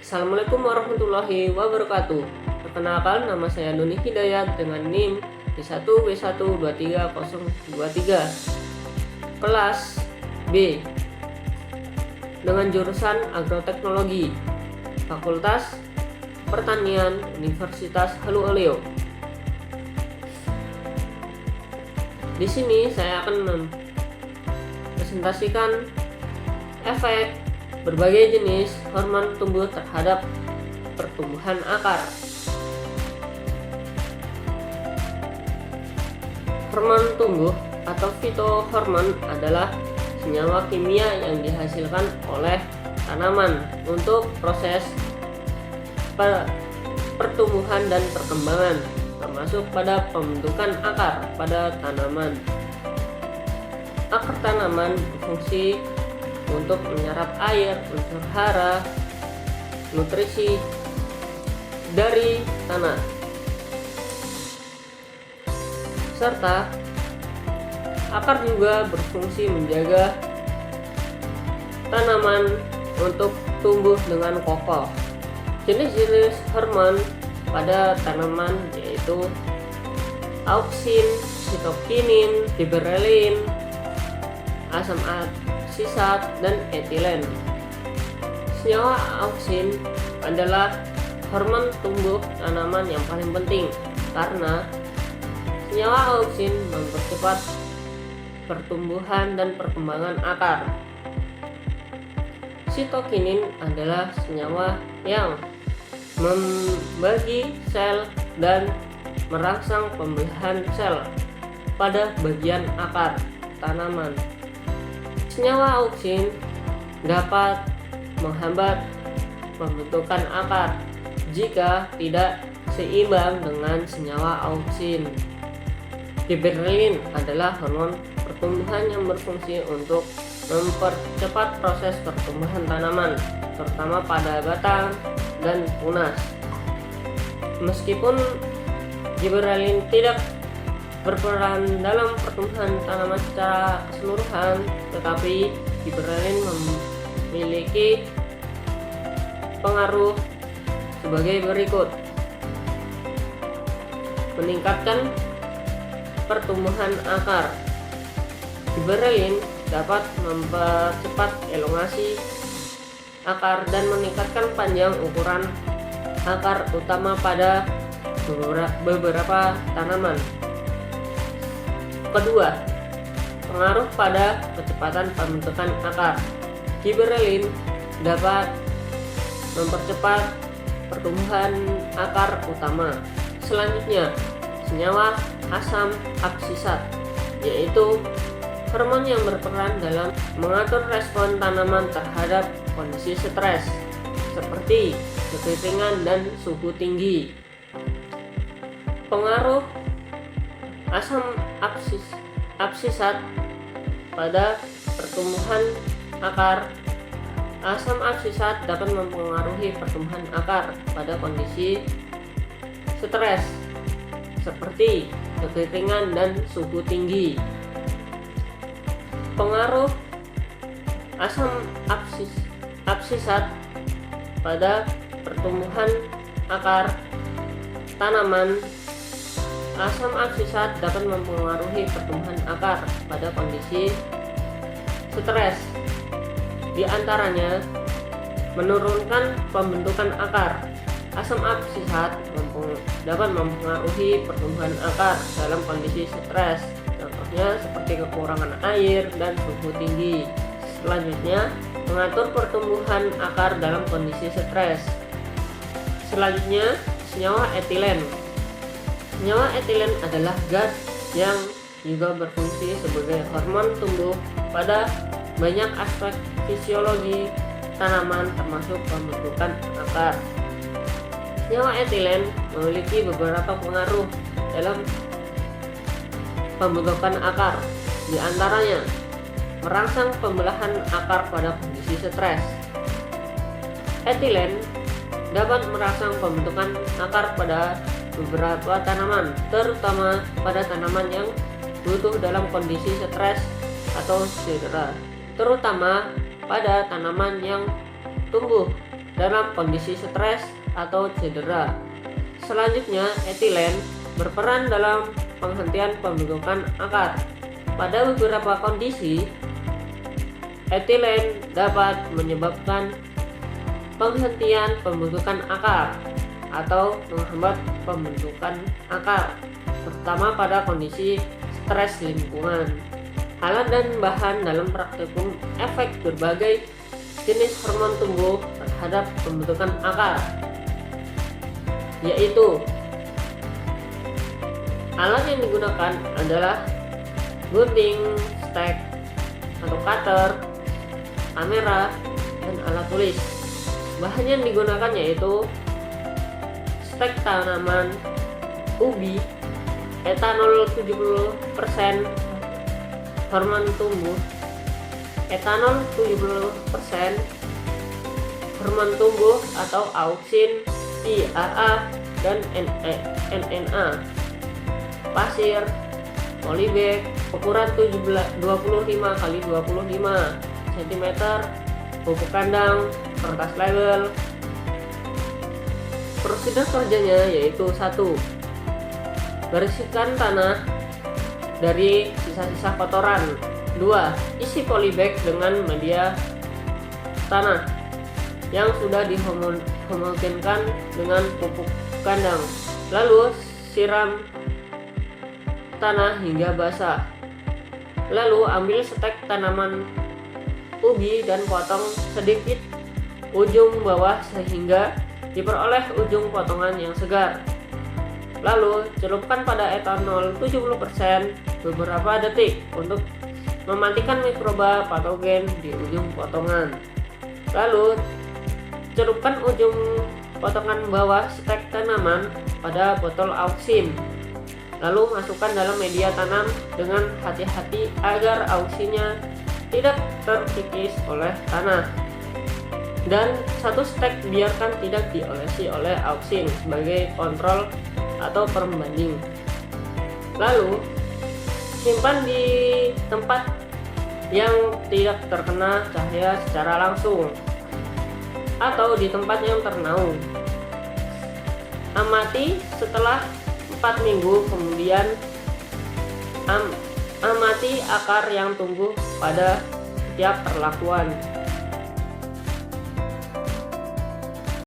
Assalamualaikum warahmatullahi wabarakatuh. Perkenalkan, nama saya Doni Hidayat dengan NIM D1W123023, kelas B, dengan jurusan Agroteknologi, Fakultas Pertanian, Universitas Haluoleo. Di sini saya akan mempresentasikan efek berbagai jenis hormon tumbuh terhadap pertumbuhan akar. Hormon tumbuh atau fitohormon adalah senyawa kimia yang dihasilkan oleh tanaman untuk proses pertumbuhan dan perkembangan, termasuk pada pembentukan akar pada tanaman. Akar tanaman berfungsi untuk menyerap air, unsur hara, nutrisi dari tanah, serta akar juga berfungsi menjaga tanaman untuk tumbuh dengan kokoh. Jenis-jenis hormon pada tanaman yaitu auksin, sitokinin, giberelin, asam aksisat, dan etilen. Senyawa auksin adalah hormon tumbuh tanaman yang paling penting karena senyawa auksin mempercepat pertumbuhan dan perkembangan akar. Sitokinin adalah senyawa yang membagi sel dan merangsang pembelahan sel pada bagian akar tanaman. Senyawa auksin dapat menghambat pembentukan akar jika tidak seimbang dengan senyawa auksin. Giberelin adalah hormon pertumbuhan yang berfungsi untuk mempercepat proses pertumbuhan tanaman, terutama pada batang dan tunas. Meskipun giberelin tidak berperan dalam pertumbuhan tanaman secara keseluruhan, tetapi giberelin memiliki pengaruh sebagai berikut: meningkatkan pertumbuhan akar. Giberelin dapat mempercepat elongasi akar dan meningkatkan panjang ukuran akar, utama pada beberapa tanaman. Kedua, pengaruh pada kecepatan pembentukan akar. Giberelin dapat mempercepat pertumbuhan akar utama. Selanjutnya, senyawa asam aksisat, yaitu hormon yang berperan dalam mengatur respon tanaman terhadap kondisi stres seperti kekeringan dan suhu tinggi. Pengaruh asam aksisat pada pertumbuhan akar. Asam aksisat dapat mempengaruhi pertumbuhan akar pada kondisi stres seperti kekeringan dan suhu tinggi. Pengaruh asam aksisat pada pertumbuhan akar tanaman. Asam aksisat dapat mempengaruhi pertumbuhan akar pada kondisi stres, di antaranya menurunkan pembentukan akar. Asam aksisat dapat mempengaruhi pertumbuhan akar dalam kondisi stres, contohnya seperti kekurangan air dan suhu tinggi. Selanjutnya, mengatur pertumbuhan akar dalam kondisi stres. Selanjutnya, senyawa etilen. Senyawa etilen adalah gas yang juga berfungsi sebagai hormon tumbuh pada banyak aspek fisiologi tanaman, termasuk pembentukan akar. Senyawa etilen memiliki beberapa pengaruh dalam pembentukan akar, di antaranya merangsang pembelahan akar pada kondisi stres. Etilen dapat merangsang pembentukan akar pada beberapa tanaman, terutama pada tanaman yang butuh dalam kondisi stres atau cedera, terutama pada tanaman yang tumbuh dalam kondisi stres atau cedera. Selanjutnya, etilen berperan dalam penghentian pembentukan akar. Pada beberapa kondisi, etilen dapat menyebabkan penghentian pembentukan akar atau menghambat pembentukan akar, terutama pada kondisi stres lingkungan. Alat dan bahan dalam praktikum efek berbagai jenis hormon tumbuh terhadap pembentukan akar, yaitu alat yang digunakan adalah gunting, stek atau cutter, kamera, dan alat tulis. Bahan yang digunakan yaitu stek tanaman, ubi, etanol 70%, hormon tumbuh, etanol 70%, hormon tumbuh atau auksin, IAA, dan NNA, pasir, polybag, ukuran 25 x 25 cm, pupuk kandang, kertas label. Prosedur kerjanya yaitu 1. Bersihkan tanah dari sisa-sisa kotoran. 2. Isi polybag dengan media tanah yang sudah dihomogenkan dengan pupuk kandang. Lalu siram tanah hingga basah. Lalu ambil stek tanaman ubi dan potong sedikit ujung bawah sehingga diperoleh ujung potongan yang segar. Lalu celupkan pada etanol 70% beberapa detik untuk mematikan mikroba patogen di ujung potongan. Lalu celupkan ujung potongan bawah stek tanaman pada botol auksin. Lalu masukkan dalam media tanam dengan hati-hati agar auksinnya tidak terkikis oleh tanah. Dan 1 stek biarkan tidak diolesi oleh auksin sebagai kontrol atau pembanding. Lalu simpan di tempat yang tidak terkena cahaya secara langsung atau di tempat yang ternaung. Amati setelah 4 minggu kemudian, amati akar yang tumbuh pada setiap perlakuan.